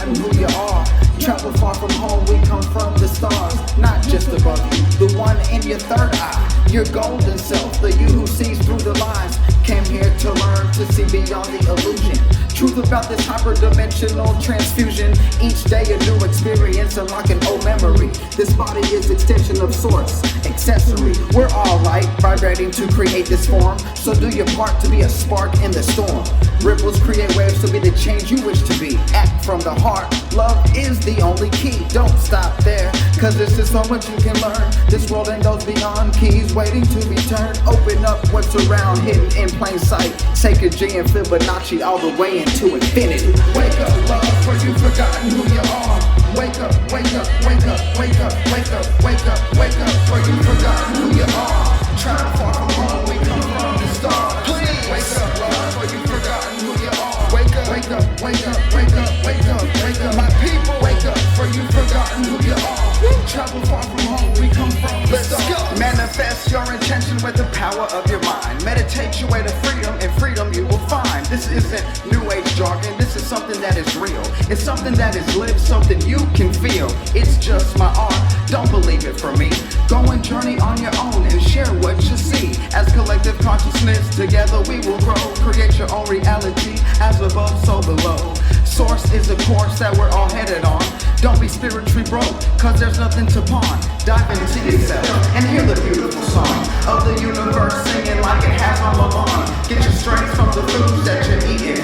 forgotten who you are. Travel far from home, we come from the stars. Not just above you, the one in your third eye. Your golden self, the you who sees through the lies. Came here to learn, to see beyond the illusion. Truth about this hyperdimensional transfusion. Each day a new experience, unlock an old memory. This body is extension of source, accessory. We're all light, vibrating to create this form. So do your part to be a spark in the storm. Ripples create waves to be the change you wish to be. Act from the heart, love is the only key. Don't stop there, cause this is so much you can learn. This world and those beyond, keys waiting to be turned. Open up what's around, hidden in plain sight. Take a G and Fibonacci all the way into infinity. Wake up, love, for you've forgotten who you are. Wake up, wake up, wake up, wake up, wake up, wake up, wake up, for you've forgotten who you are. Travel far from home, we come from the stars. Please wake up, love, for you've forgotten who you are. Wake up, wake up, wake up, wake up, wake up, wake up, my people. Wake up, for you've forgotten who you are. Travel far from home, we come from the stars. Manifest your intention with the power of your mind. Meditate your way to freedom, and freedom you will find. This isn't new age jargon, this is something that is real. It's something that is lived, something you can feel. It's just my art, don't believe it for me. Go and journey on your own and share what you see. As collective consciousness, together we will grow. Create your own reality, as above, so below. Source is a course that we're all headed on. Don't be spiritually broke, cause there's nothing to pawn. Dive into yourself and hear the beautiful song of the universe singing like it has on the lawn. Get your strength from the foods that you're eating.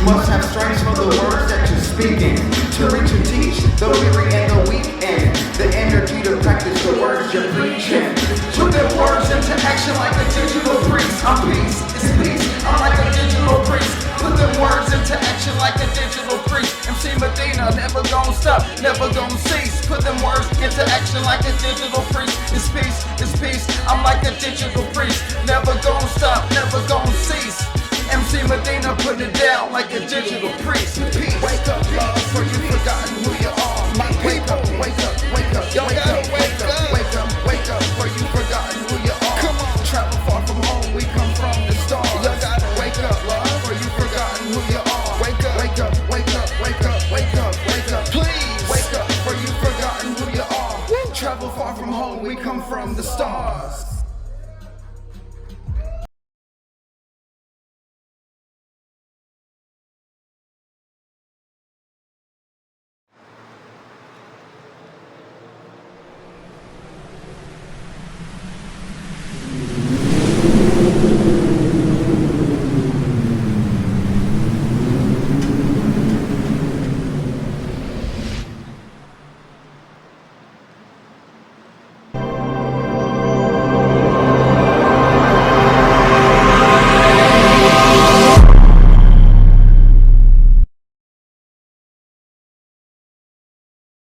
Must have strength from the words that you're speaking. To reach and teach the weary and the weekend. The energy to practice the words you're preaching. Put the words into action like a digital priest. I'm peace, it's peace, I'm like a digital priest. Put the words into action like a digital priest. MC Medina, never gon' stop, never gon' cease. Put them words into action like a digital priest. It's peace, I'm like a digital priest. Never gon' stop, never gon' cease. MC Medina, put it down like a digital priest. Peace. Wake up, love, for you've forgotten who you are. My people, wake up, wake up, wake up, wake up, wake up, wake up, for you've forgotten who you are. Come on, travel far from home, we come from the stars. You gotta wake up, love, for you've forgotten who you are. Wake up, wake up, wake up, wake up, wake up, wake up, please. Wake up, for you've forgotten who you are. Travel far from home, we come from the stars.